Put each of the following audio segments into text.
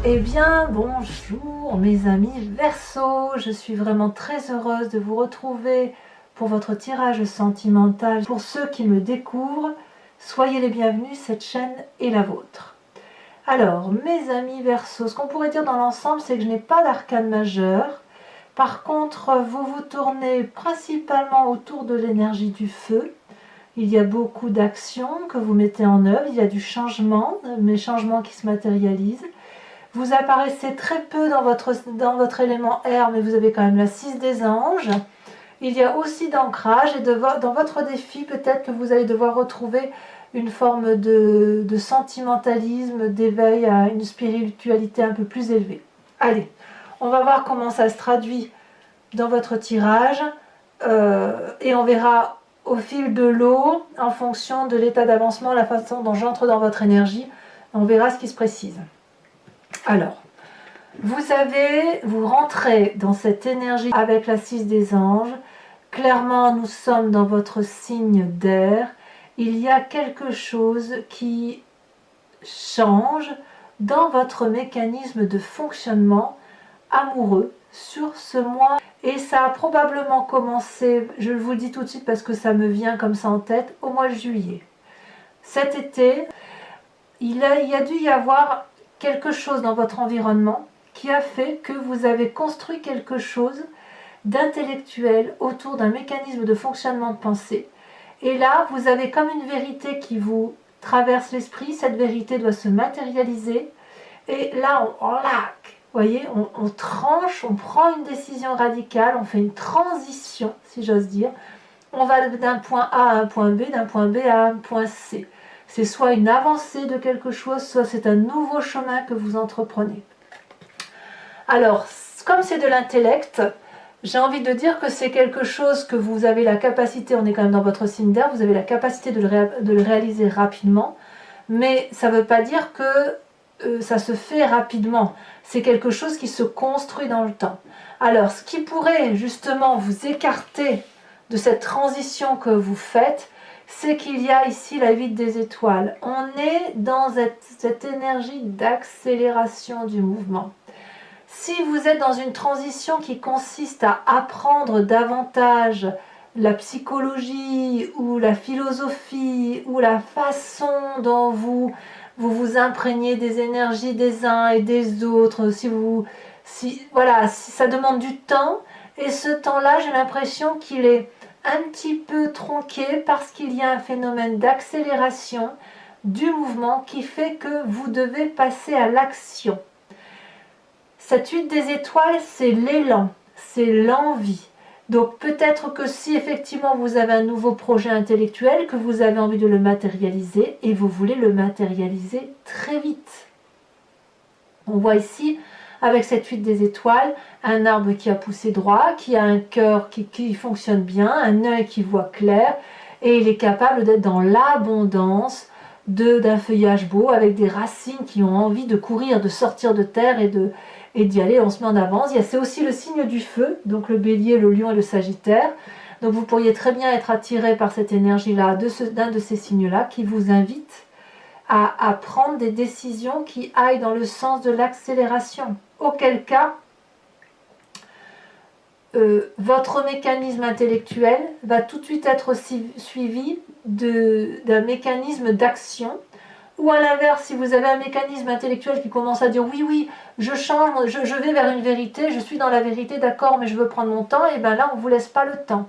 Eh bien, bonjour mes amis Verseau, je suis vraiment très heureuse de vous retrouver pour votre tirage sentimental. Pour ceux qui me découvrent, soyez les bienvenus, cette chaîne est la vôtre. Alors, mes amis Verseau, ce qu'on pourrait dire dans l'ensemble, c'est que je n'ai pas d'arcane majeur. Par contre, vous vous tournez principalement autour de l'énergie du feu. Il y a beaucoup d'actions que vous mettez en œuvre, il y a du changement, mais changements qui se matérialisent. Vous apparaissez très peu dans votre élément air, mais vous avez quand même la 6 des anges. Il y a aussi d'ancrage, et dans votre défi, peut-être que vous allez devoir retrouver une forme de sentimentalisme, d'éveil à une spiritualité un peu plus élevée. Allez, on va voir comment ça se traduit dans votre tirage, et on verra au fil de l'eau, en fonction de l'état d'avancement, la façon dont j'entre dans votre énergie, on verra ce qui se précise. Alors, vous rentrez dans cette énergie avec la 6 des anges. Clairement, nous sommes dans votre signe d'air. Il y a quelque chose qui change dans votre mécanisme de fonctionnement amoureux sur ce mois. Et ça a probablement commencé, je vous le dis tout de suite parce que ça me vient comme ça en tête, au mois de juillet. Cet été, il a dû y avoir quelque chose dans votre environnement qui a fait que vous avez construit quelque chose d'intellectuel autour d'un mécanisme de fonctionnement de pensée. Et là, vous avez comme une vérité qui vous traverse l'esprit. Cette vérité doit se matérialiser. Et là, voyez, on tranche, on prend une décision radicale, on fait une transition, si j'ose dire. On va d'un point A à un point B, d'un point B à un point C. C'est soit une avancée de quelque chose, soit c'est un nouveau chemin que vous entreprenez. Alors, comme c'est de l'intellect, j'ai envie de dire que c'est quelque chose que vous avez la capacité, on est quand même dans votre signe d'air, vous avez la capacité de le réaliser rapidement, mais ça ne veut pas dire que ça se fait rapidement. C'est quelque chose qui se construit dans le temps. Alors, ce qui pourrait justement vous écarter de cette transition que vous faites, c'est qu'il y a ici la 8 des étoiles. On est dans cette énergie d'accélération du mouvement. Si vous êtes dans une transition qui consiste à apprendre davantage la psychologie ou la philosophie ou la façon dont vous vous imprégnez des énergies des uns et des autres, si ça demande du temps, et ce temps-là, j'ai l'impression qu'il est un petit peu tronqué parce qu'il y a un phénomène d'accélération du mouvement qui fait que vous devez passer à l'action. Cette 8 des étoiles, c'est l'élan, c'est l'envie. Donc peut-être que si effectivement vous avez un nouveau projet intellectuel, que vous avez envie de le matérialiser, et vous voulez le matérialiser très vite. On voit ici, avec cette 8 des étoiles, un arbre qui a poussé droit, qui a un cœur qui fonctionne bien, un œil qui voit clair, et il est capable d'être dans l'abondance d'un feuillage beau, avec des racines qui ont envie de courir, de sortir de terre et d'y aller, on se met en avance. C'est aussi le signe du feu, donc le bélier, le lion et le sagittaire. Donc vous pourriez très bien être attiré par cette énergie-là, d'un de ces signes-là, qui vous invite à prendre des décisions qui aillent dans le sens de l'accélération. Auquel cas, votre mécanisme intellectuel va tout de suite être suivi d'un mécanisme d'action. Ou à l'inverse, si vous avez un mécanisme intellectuel qui commence à dire oui, je change, je vais vers une vérité, je suis dans la vérité, d'accord, mais je veux prendre mon temps, et bien là, on ne vous laisse pas le temps.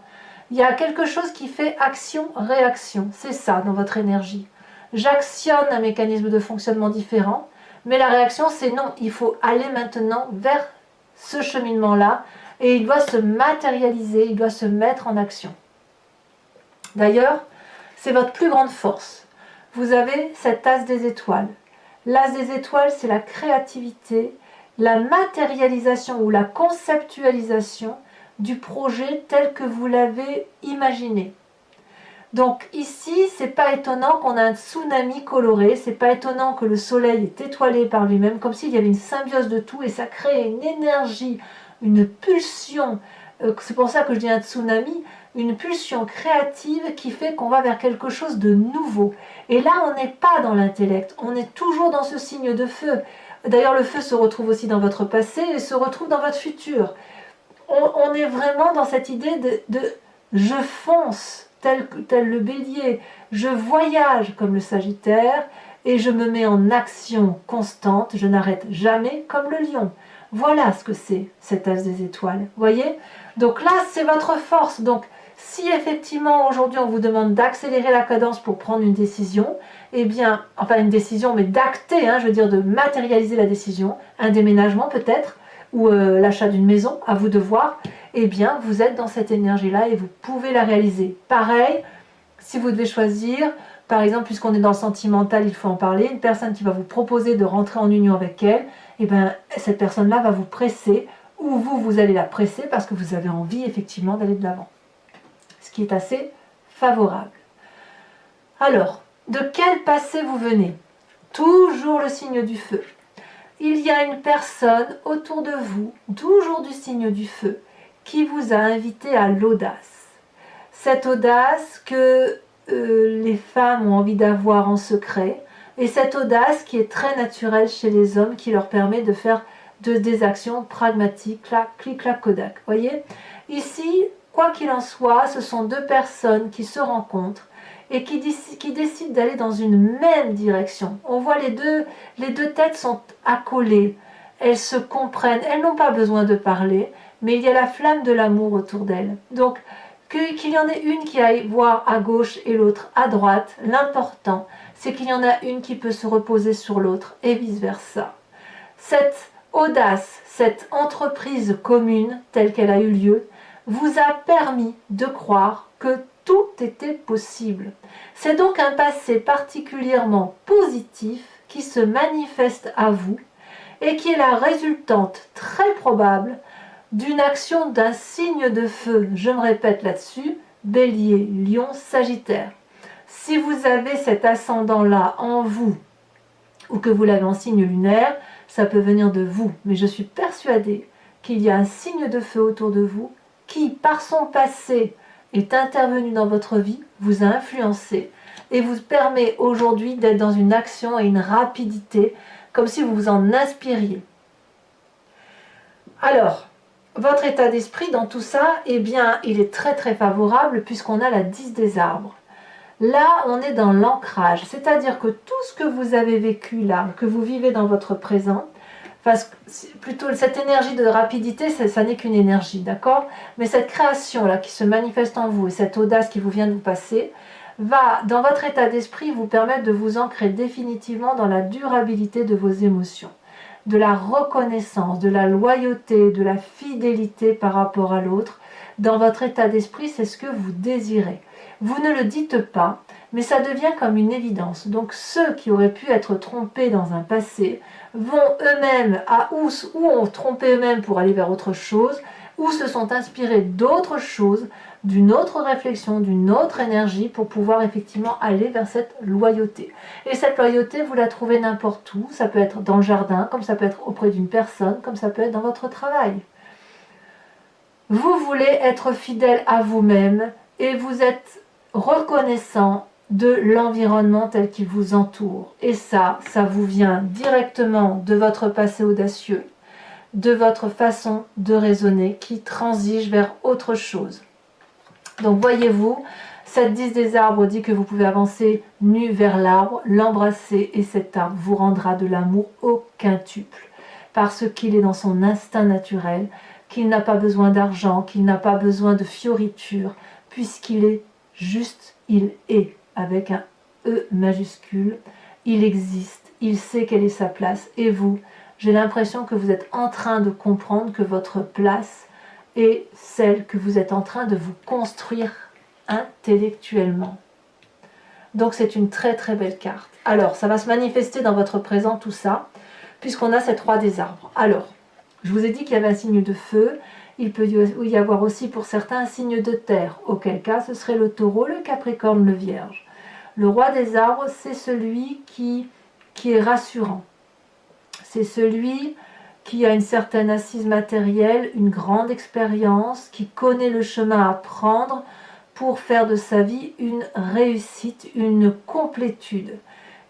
Il y a quelque chose qui fait action-réaction. C'est ça dans votre énergie. J'actionne un mécanisme de fonctionnement différent, mais la réaction, c'est non, il faut aller maintenant vers ce cheminement-là, et il doit se matérialiser, il doit se mettre en action. D'ailleurs, c'est votre plus grande force. Vous avez cet as des étoiles. L'as des étoiles, c'est la créativité, la matérialisation ou la conceptualisation du projet tel que vous l'avez imaginé. Donc ici, c'est pas étonnant qu'on a un tsunami coloré, c'est pas étonnant que le soleil est étoilé par lui-même, comme s'il y avait une symbiose de tout, et ça crée une énergie, une pulsion, c'est pour ça que je dis un tsunami, une pulsion créative qui fait qu'on va vers quelque chose de nouveau. Et là, on n'est pas dans l'intellect, on est toujours dans ce signe de feu. D'ailleurs, le feu se retrouve aussi dans votre passé et se retrouve dans votre futur. On est vraiment dans cette idée de je fonce tel le bélier, je voyage comme le sagittaire et je me mets en action constante, je n'arrête jamais comme le lion. Voilà ce que c'est cet as des étoiles, voyez? Donc là, c'est votre force. Donc si effectivement aujourd'hui on vous demande d'accélérer la cadence pour prendre une décision, eh bien, enfin une décision, mais d'acter, je veux dire de matérialiser la décision, un déménagement peut-être, ou l'achat d'une maison, à vous de voir, eh bien vous êtes dans cette énergie-là et vous pouvez la réaliser. Pareil, si vous devez choisir, par exemple, puisqu'on est dans le sentimental, il faut en parler, une personne qui va vous proposer de rentrer en union avec elle, eh bien cette personne-là va vous presser, ou vous allez la presser parce que vous avez envie effectivement d'aller de l'avant. Ce qui est assez favorable. Alors, de quel passé vous venez? Toujours le signe du feu. Il y a une personne autour de vous, toujours du signe du feu, qui vous a invité à l'audace. Cette audace que les femmes ont envie d'avoir en secret, et cette audace qui est très naturelle chez les hommes, qui leur permet de faire des actions pragmatiques, clac, clic, clac, Kodak. Voyez? Ici, quoi qu'il en soit, ce sont deux personnes qui se rencontrent et qui décident d'aller dans une même direction. On voit les deux têtes sont accolées, elles se comprennent, elles n'ont pas besoin de parler, mais il y a la flamme de l'amour autour d'elles. Donc, qu'il y en ait une qui aille voir à gauche et l'autre à droite, l'important, c'est qu'il y en a une qui peut se reposer sur l'autre et vice-versa. Cette audace, cette entreprise commune telle qu'elle a eu lieu, vous a permis de croire que tout était possible. C'est donc un passé particulièrement positif qui se manifeste à vous et qui est la résultante très probable d'une action d'un signe de feu. Je me répète là-dessus, Bélier, Lion, Sagittaire. Si vous avez cet ascendant-là en vous ou que vous l'avez en signe lunaire, ça peut venir de vous. Mais je suis persuadée qu'il y a un signe de feu autour de vous qui, par son passé, est intervenu dans votre vie, vous a influencé et vous permet aujourd'hui d'être dans une action et une rapidité comme si vous vous en inspiriez. Alors, votre état d'esprit dans tout ça, eh bien, il est très très favorable puisqu'on a la 10 des arbres. Là, on est dans l'ancrage, c'est-à-dire que tout ce que vous avez vécu là, que vous vivez dans votre présent, plutôt cette énergie de rapidité, ça n'est qu'une énergie, d'accord? Mais cette création-là qui se manifeste en vous et cette audace qui vous vient de vous passer, va, dans votre état d'esprit, vous permettre de vous ancrer définitivement dans la durabilité de vos émotions, de la reconnaissance, de la loyauté, de la fidélité par rapport à l'autre. Dans votre état d'esprit, c'est ce que vous désirez. Vous ne le dites pas, mais ça devient comme une évidence. Donc ceux qui auraient pu être trompés dans un passé vont eux-mêmes ou ont trompé eux-mêmes pour aller vers autre chose, ou se sont inspirés d'autre chose, d'une autre réflexion, d'une autre énergie pour pouvoir effectivement aller vers cette loyauté. Et cette loyauté, vous la trouvez n'importe où, ça peut être dans le jardin, comme ça peut être auprès d'une personne, comme ça peut être dans votre travail. Vous voulez être fidèle à vous-même et vous êtes reconnaissant de l'environnement tel qu'il vous entoure. Et ça vous vient directement de votre passé audacieux, de votre façon de raisonner qui transige vers autre chose. Donc voyez-vous, cette 10 des arbres dit que vous pouvez avancer nu vers l'arbre, l'embrasser et cet arbre vous rendra de l'amour au quintuple. Parce qu'il est dans son instinct naturel, qu'il n'a pas besoin d'argent, qu'il n'a pas besoin de fioritures, puisqu'il est juste, il est, avec un E majuscule, il existe, il sait quelle est sa place. Et vous, j'ai l'impression que vous êtes en train de comprendre que votre place est celle que vous êtes en train de vous construire intellectuellement. Donc c'est une très très belle carte. Alors, ça va se manifester dans votre présent tout ça, puisqu'on a cette roi des arbres. Alors, je vous ai dit qu'il y avait un signe de feu, il peut y avoir aussi pour certains un signe de terre, auquel cas ce serait le taureau, le capricorne, le vierge. Le roi des arbres, c'est celui qui est rassurant. C'est celui qui a une certaine assise matérielle, une grande expérience, qui connaît le chemin à prendre pour faire de sa vie une réussite, une complétude.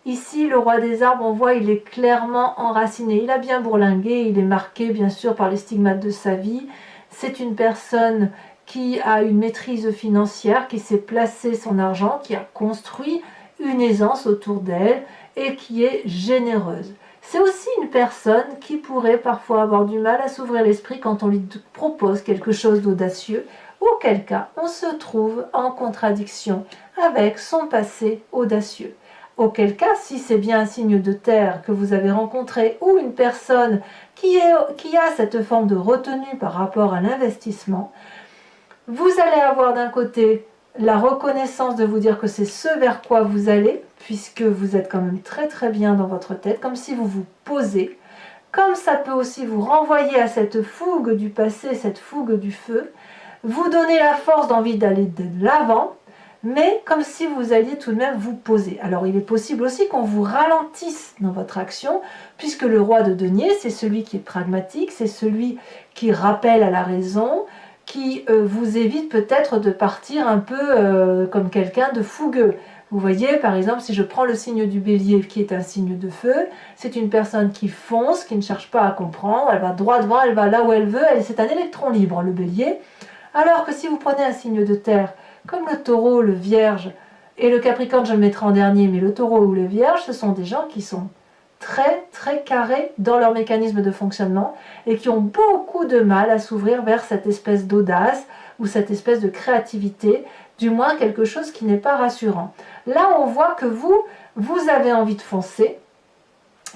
Ici, le roi des arbres, on voit, il est clairement enraciné. Il a bien bourlingué, il est marqué bien sûr par les stigmates de sa vie. C'est une personne qui a une maîtrise financière, qui sait placer son argent, qui a construit une aisance autour d'elle et qui est généreuse. C'est aussi une personne qui pourrait parfois avoir du mal à s'ouvrir l'esprit quand on lui propose quelque chose d'audacieux, auquel cas on se trouve en contradiction avec son passé audacieux. Auquel cas, si c'est bien un signe de terre que vous avez rencontré ou une personne qui a cette forme de retenue par rapport à l'investissement, vous allez avoir d'un côté la reconnaissance de vous dire que c'est ce vers quoi vous allez, puisque vous êtes quand même très très bien dans votre tête, comme si vous vous posez, comme ça peut aussi vous renvoyer à cette fougue du passé, cette fougue du feu, vous donner la force d'envie d'aller de l'avant, mais comme si vous alliez tout de même vous poser. Alors il est possible aussi qu'on vous ralentisse dans votre action, puisque le roi de denier, c'est celui qui est pragmatique, c'est celui qui rappelle à la raison, qui vous évite peut-être de partir un peu comme quelqu'un de fougueux. Vous voyez, par exemple, si je prends le signe du bélier, qui est un signe de feu, c'est une personne qui fonce, qui ne cherche pas à comprendre, elle va droit devant, elle va là où elle veut, c'est un électron libre, le bélier. Alors que si vous prenez un signe de terre, comme le taureau, le vierge, et le capricorne, je le mettrai en dernier, mais le taureau ou le vierge, ce sont des gens qui sont très très carrés dans leur mécanisme de fonctionnement et qui ont beaucoup de mal à s'ouvrir vers cette espèce d'audace ou cette espèce de créativité, du moins quelque chose qui n'est pas rassurant. Là, on voit que vous avez envie de foncer.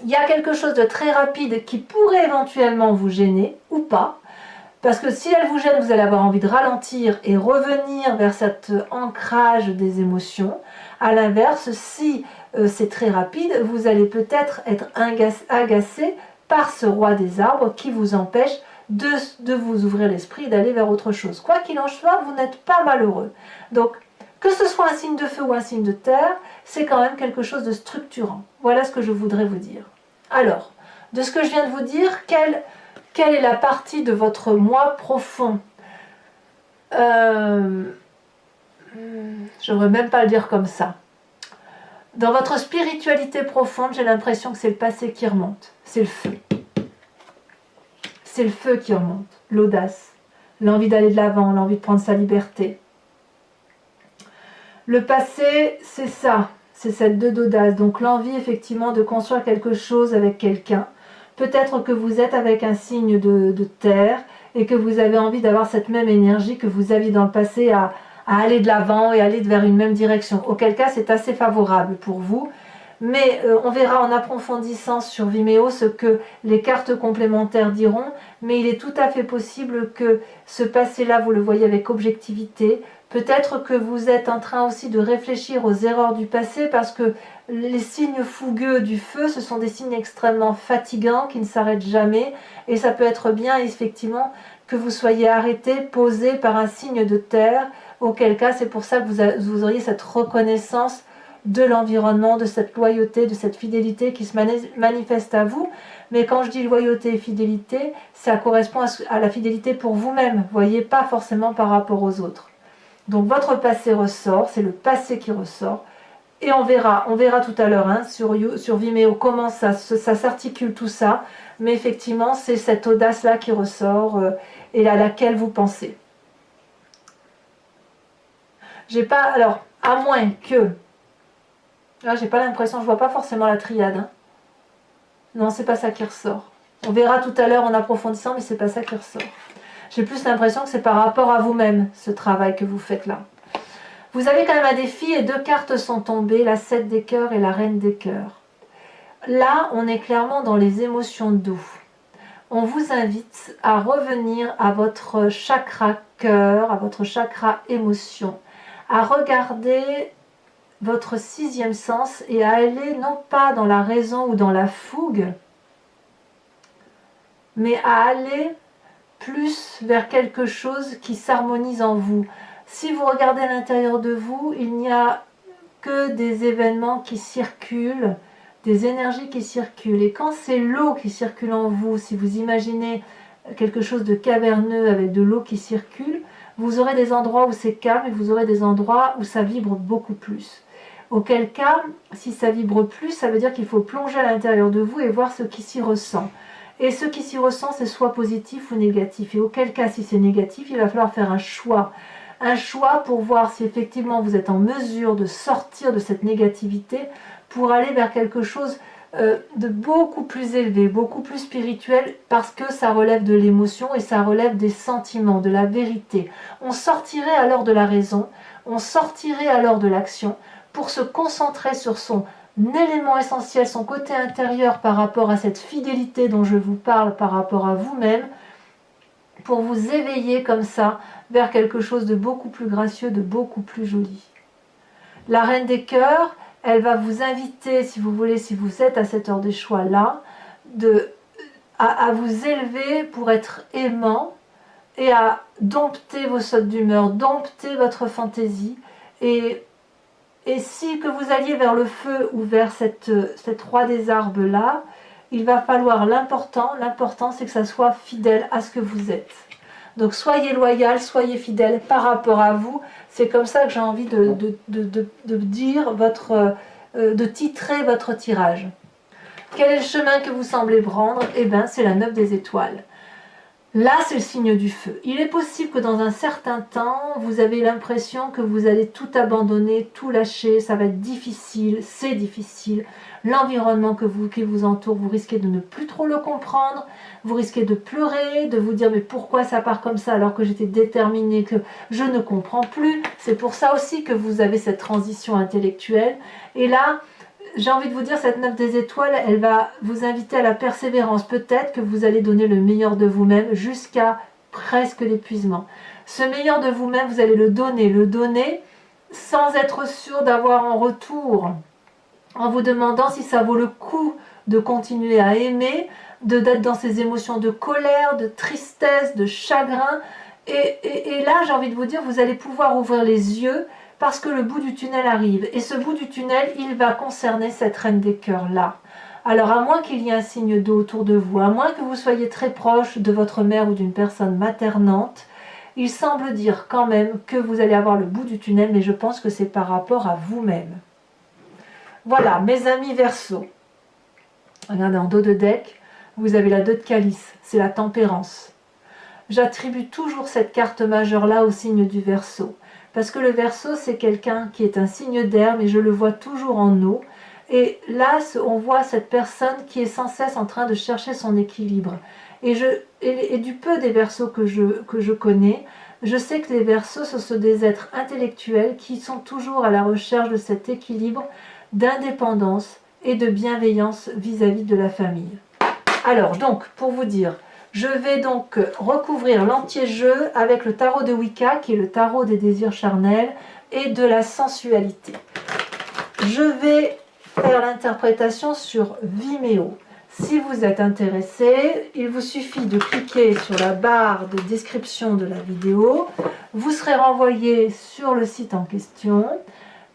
Il y a quelque chose de très rapide qui pourrait éventuellement vous gêner ou pas. Parce que si elle vous gêne, vous allez avoir envie de ralentir et revenir vers cet ancrage des émotions. À l'inverse, si c'est très rapide, vous allez peut-être être agacé par ce roi des arbres qui vous empêche de vous ouvrir l'esprit et d'aller vers autre chose. Quoi qu'il en soit, vous n'êtes pas malheureux. Donc, que ce soit un signe de feu ou un signe de terre, c'est quand même quelque chose de structurant. Voilà ce que je voudrais vous dire. Alors, de ce que je viens de vous dire, quelle est la partie de votre moi profond? Je n'aimerais même pas le dire comme ça. Dans votre spiritualité profonde, j'ai l'impression que c'est le passé qui remonte. C'est le feu. C'est le feu qui remonte. L'audace. L'envie d'aller de l'avant, l'envie de prendre sa liberté. Le passé, c'est ça. C'est cette d'audace. Donc l'envie, effectivement, de construire quelque chose avec quelqu'un. Peut-être que vous êtes avec un signe de terre et que vous avez envie d'avoir cette même énergie que vous aviez dans le passé à aller de l'avant et aller vers une même direction. Auquel cas, c'est assez favorable pour vous. Mais on verra en approfondissant sur Vimeo ce que les cartes complémentaires diront. Mais il est tout à fait possible que ce passé-là, vous le voyez avec objectivité. Peut-être que vous êtes en train aussi de réfléchir aux erreurs du passé parce que les signes fougueux du feu, ce sont des signes extrêmement fatigants qui ne s'arrêtent jamais. Et ça peut être bien, effectivement, que vous soyez arrêté, posé par un signe de terre. Auquel cas, c'est pour ça que vous auriez cette reconnaissance de l'environnement, de cette loyauté, de cette fidélité qui se manifeste à vous. Mais quand je dis loyauté et fidélité, ça correspond à la fidélité pour vous-même, voyez, pas forcément par rapport aux autres. Donc votre passé ressort, c'est le passé qui ressort. Et on verra tout à l'heure hein, sur Vimeo comment ça s'articule tout ça. Mais effectivement, c'est cette audace-là qui ressort et à laquelle vous pensez. J'ai pas, alors, à moins que... Là, j'ai pas l'impression, je vois pas forcément la triade. Hein. Non, c'est pas ça qui ressort. On verra tout à l'heure en approfondissant, mais c'est pas ça qui ressort. J'ai plus l'impression que c'est par rapport à vous-même, ce travail que vous faites là. Vous avez quand même un défi et 2 cartes sont tombées, la 7 des cœurs et la reine des cœurs. Là, on est clairement dans les émotions d'eau. On vous invite à revenir à votre chakra cœur, à votre chakra émotion, à regarder votre 6e sens et à aller non pas dans la raison ou dans la fougue, mais à aller plus vers quelque chose qui s'harmonise en vous. Si vous regardez à l'intérieur de vous, il n'y a que des événements qui circulent, des énergies qui circulent. Et quand c'est l'eau qui circule en vous, si vous imaginez quelque chose de caverneux avec de l'eau qui circule, vous aurez des endroits où c'est calme et vous aurez des endroits où ça vibre beaucoup plus. Auquel cas, si ça vibre plus, ça veut dire qu'il faut plonger à l'intérieur de vous et voir ce qui s'y ressent. Et ce qui s'y ressent, c'est soit positif ou négatif. Et auquel cas, si c'est négatif, il va falloir faire un choix. Un choix pour voir si effectivement vous êtes en mesure de sortir de cette négativité pour aller vers quelque chose de beaucoup plus élevé, beaucoup plus spirituel, parce que ça relève de l'émotion et ça relève des sentiments, de la vérité. On sortirait alors de la raison, on sortirait alors de l'action pour se concentrer sur son élément essentiel, son côté intérieur par rapport à cette fidélité dont je vous parle, par rapport à vous-même, pour vous éveiller comme ça vers quelque chose de beaucoup plus gracieux, de beaucoup plus joli. La Reine des Cœurs, elle va vous inviter, si vous voulez, si vous êtes à cette heure des choix là, à vous élever pour être aimant et à dompter vos sautes d'humeur, dompter votre fantaisie. Et si que vous alliez vers le feu ou vers cette roi des arbres là, il va falloir l'important c'est que ça soit fidèle à ce que vous êtes. Donc soyez loyal, soyez fidèle par rapport à vous. C'est comme ça que j'ai envie de dire de titrer votre tirage. Quel est le chemin que vous semblez prendre? Eh bien, c'est la 9 des étoiles. Là, c'est le signe du feu. Il est possible que dans un certain temps, vous avez l'impression que vous allez tout abandonner, tout lâcher, ça va être difficile, c'est difficile. L'environnement qui vous entoure, vous risquez de ne plus trop le comprendre, vous risquez de pleurer, de vous dire mais pourquoi ça part comme ça alors que j'étais déterminée, que je ne comprends plus. C'est pour ça aussi que vous avez cette transition intellectuelle. Et là, j'ai envie de vous dire, cette 9 des étoiles, elle va vous inviter à la persévérance. Peut-être que vous allez donner le meilleur de vous-même jusqu'à presque l'épuisement. Ce meilleur de vous-même, vous allez le donner sans être sûr d'avoir en retour, en vous demandant si ça vaut le coup de continuer à aimer, d'être dans ces émotions de colère, de tristesse, de chagrin. Et là, j'ai envie de vous dire, vous allez pouvoir ouvrir les yeux parce que le bout du tunnel arrive. Et ce bout du tunnel, il va concerner cette Reine des Cœurs là. Alors à moins qu'il y ait un signe d'eau autour de vous, à moins que vous soyez très proche de votre mère ou d'une personne maternante, il semble dire quand même que vous allez avoir le bout du tunnel, mais je pense que c'est par rapport à vous-même. Voilà, mes amis Verseau. Regardez, en dos de deck, vous avez la 2 de calice, c'est la tempérance. J'attribue toujours cette carte majeure là au signe du Verseau. Parce que le Verseau, c'est quelqu'un qui est un signe d'air, mais je le vois toujours en eau. Et là, on voit cette personne qui est sans cesse en train de chercher son équilibre. Et du peu des Verseaux que je connais, je sais que les Verseaux, ce sont des êtres intellectuels qui sont toujours à la recherche de cet équilibre d'indépendance et de bienveillance vis-à-vis de la famille. Alors, donc, pour vous dire, je vais donc recouvrir l'anti-jeu avec le tarot de Wicca, qui est le tarot des désirs charnels et de la sensualité. Je vais faire l'interprétation sur Vimeo. Si vous êtes intéressé, il vous suffit de cliquer sur la barre de description de la vidéo. Vous serez renvoyé sur le site en question.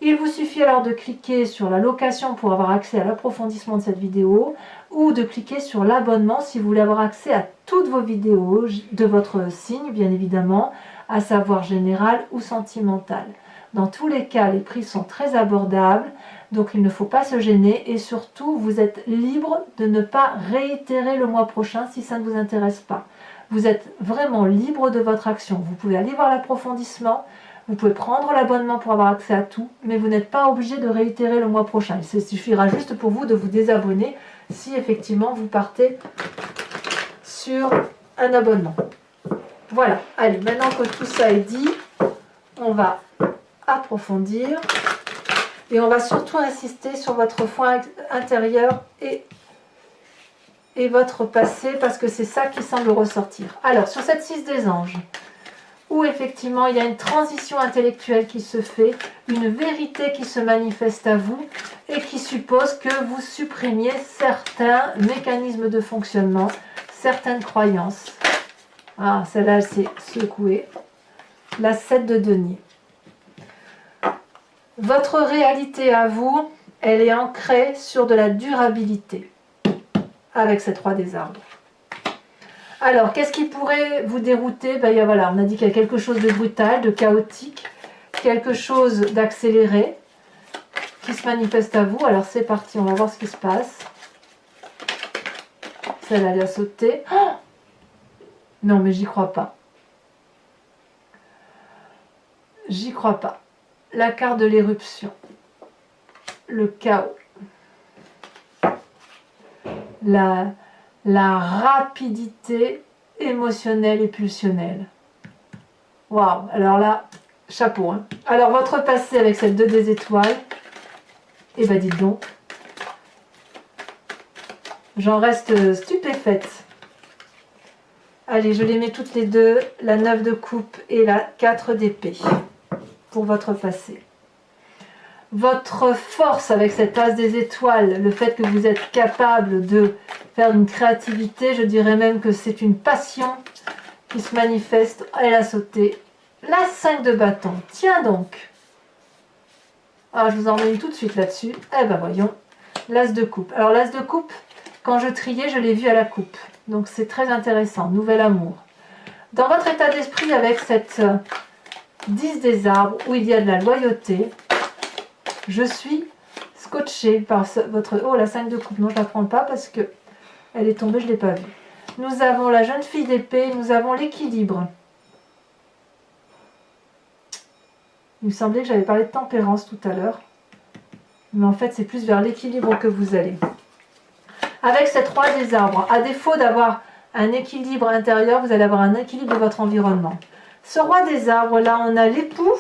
Il vous suffit alors de cliquer sur la location pour avoir accès à l'approfondissement de cette vidéo ou de cliquer sur l'abonnement si vous voulez avoir accès à toutes vos vidéos de votre signe, bien évidemment, à savoir général ou sentimental. Dans tous les cas, les prix sont très abordables, donc il ne faut pas se gêner et surtout, vous êtes libre de ne pas réitérer le mois prochain si ça ne vous intéresse pas. Vous êtes vraiment libre de votre action. Vous pouvez aller voir l'approfondissement. Vous pouvez prendre l'abonnement pour avoir accès à tout, mais vous n'êtes pas obligé de réitérer le mois prochain. Il suffira juste pour vous de vous désabonner si effectivement vous partez sur un abonnement. Voilà, allez, maintenant que tout ça est dit, on va approfondir et on va surtout insister sur votre foi intérieur et votre passé parce que c'est ça qui semble ressortir. Alors, sur cette 6 des anges, où effectivement il y a une transition intellectuelle qui se fait, une vérité qui se manifeste à vous et qui suppose que vous supprimiez certains mécanismes de fonctionnement, certaines croyances. Ah, celle-là, elle s'est secouée. La 7 de denier. Votre réalité à vous, elle est ancrée sur de la durabilité avec cette roi des arbres. Alors, qu'est-ce qui pourrait vous dérouter? Voilà, on a dit qu'il y a quelque chose de brutal, de chaotique, quelque chose d'accéléré. qui se manifeste à vous. Alors c'est parti, on va voir ce qui se passe. Celle-là, elle a sauté. Oh, non, mais j'y crois pas. J'y crois pas. La carte de l'éruption. Le chaos. La rapidité émotionnelle et pulsionnelle. Waouh, alors là, chapeau. Hein. Alors, votre passé avec cette 2 des étoiles, eh ben dites donc, j'en reste stupéfaite. Allez, je les mets toutes les deux, la 9 de coupe et la 4 d'épée, pour votre passé. Votre force avec cette as des étoiles, le fait que vous êtes capable de faire une créativité, je dirais même que c'est une passion qui se manifeste. Elle a sauté. La 5 de bâton. Tiens donc. Ah, je vous en mets une tout de suite là-dessus. Eh ben voyons. L'as de coupe. Alors l'as de coupe, quand je triais, je l'ai vu à la coupe. Donc c'est très intéressant. Nouvel amour. Dans votre état d'esprit avec cette 10 des arbres où il y a de la loyauté, je suis scotchée par votre... Oh, la 5 de coupe. Non, je ne la prends pas parce que elle est tombée, je ne l'ai pas vue. Nous avons la jeune fille d'épée, nous avons l'équilibre. Il me semblait que j'avais parlé de tempérance tout à l'heure. Mais en fait, c'est plus vers l'équilibre que vous allez. Avec cette roi des arbres, à défaut d'avoir un équilibre intérieur, vous allez avoir un équilibre de votre environnement. Ce roi des arbres, là, on a l'époux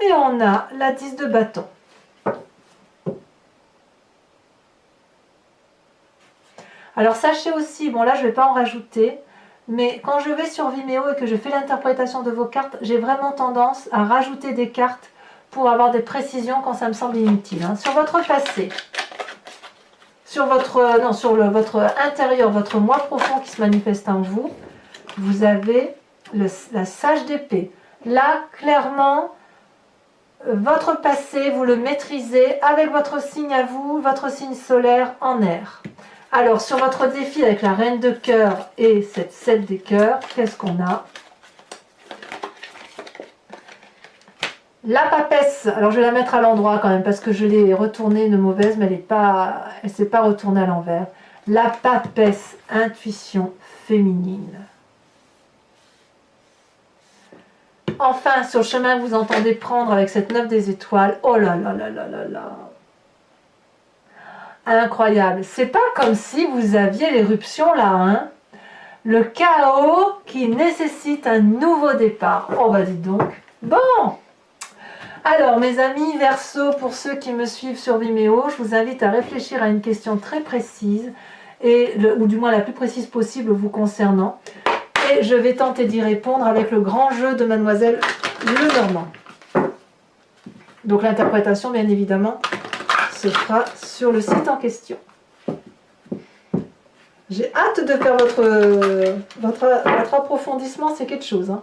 et on a la 10 de bâton. Alors sachez aussi, bon là je ne vais pas en rajouter, mais quand je vais sur Vimeo et que je fais l'interprétation de vos cartes, j'ai vraiment tendance à rajouter des cartes pour avoir des précisions quand ça me semble inutile. Hein. Sur votre passé, sur votre intérieur, votre moi profond qui se manifeste en vous, vous avez la sage d'épée. Là, clairement, votre passé, vous le maîtrisez avec votre signe à vous, votre signe solaire en air. Alors, sur votre défi avec la reine de cœur et cette 7 des cœurs, qu'est-ce qu'on a? La papesse, alors je vais la mettre à l'endroit quand même parce que je l'ai retournée de mauvaise, mais elle ne s'est pas retournée à l'envers. La papesse, intuition féminine. Enfin, sur le chemin que vous entendez prendre avec cette 9 des étoiles, oh là là là là là là. Incroyable. C'est pas comme si vous aviez l'éruption là, hein. Le chaos qui nécessite un nouveau départ. Oh bah dites donc. Bon. Alors mes amis Verseau, pour ceux qui me suivent sur Vimeo, je vous invite à réfléchir à une question très précise, ou du moins la plus précise possible vous concernant. Et je vais tenter d'y répondre avec le grand jeu de Mademoiselle Lenormand. Donc l'interprétation, bien évidemment, se fera sur le site en question. J'ai hâte de faire votre approfondissement, c'est quelque chose. Hein.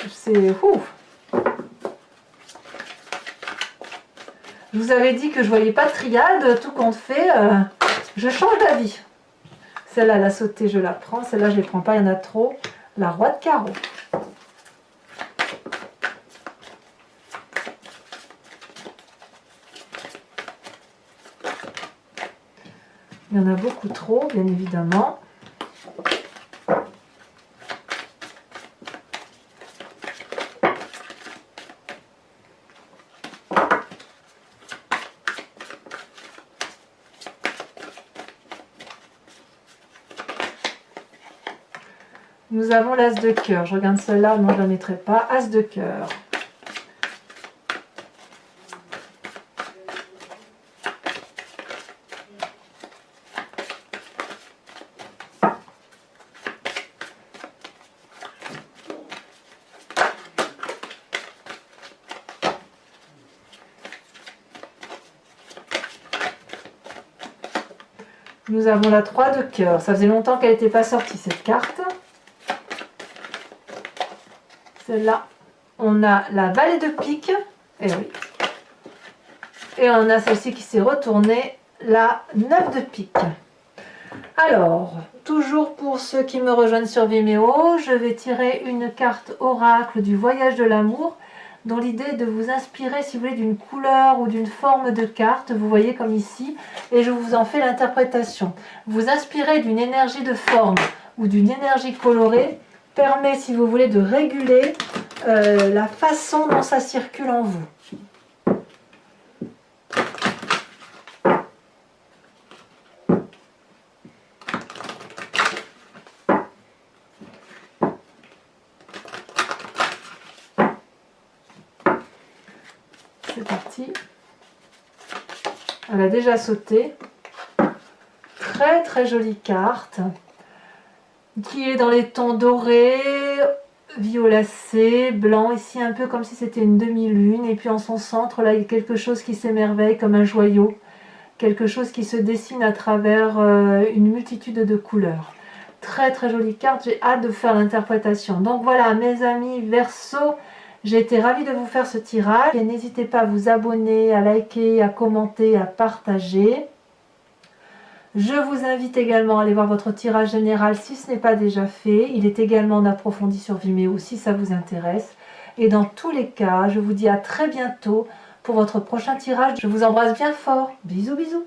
C'est ouf. Je vous avais dit que je voyais pas de triade, tout compte fait, je change d'avis. Celle-là, elle a sauté, je la prends. Celle-là, je ne les prends pas, il y en a trop. La roi de carreau. Il y en a beaucoup trop, bien évidemment. Nous avons l'as de cœur. Je regarde celle-là, non, je ne la mettrai pas. As de cœur. Nous avons la 3 de cœur. Ça faisait longtemps qu'elle n'était pas sortie, cette carte. Celle-là, on a la vallée de pique. Et oui. Et on a celle-ci qui s'est retournée, la 9 de pique. Alors, toujours pour ceux qui me rejoignent sur Vimeo, je vais tirer une carte oracle du voyage de l'amour, dont l'idée est de vous inspirer, si vous voulez, d'une couleur ou d'une forme de carte, vous voyez comme ici, et je vous en fais l'interprétation. Vous inspirer d'une énergie de forme ou d'une énergie colorée permet, si vous voulez, de réguler la façon dont ça circule en vous. C'est parti. Elle a déjà sauté. Très très jolie carte qui est dans les tons dorés, violacé, blanc, ici un peu comme si c'était une demi-lune, et puis en son centre là il y a quelque chose qui s'émerveille comme un joyau, quelque chose qui se dessine à travers une multitude de couleurs. Très très jolie carte, j'ai hâte de faire l'interprétation. Donc voilà mes amis Verseau, j'ai été ravie de vous faire ce tirage et n'hésitez pas à vous abonner, à liker, à commenter, à partager. Je vous invite également à aller voir votre tirage général si ce n'est pas déjà fait. Il est également en approfondi sur Vimeo si ça vous intéresse. Et dans tous les cas, je vous dis à très bientôt pour votre prochain tirage. Je vous embrasse bien fort. Bisous bisous.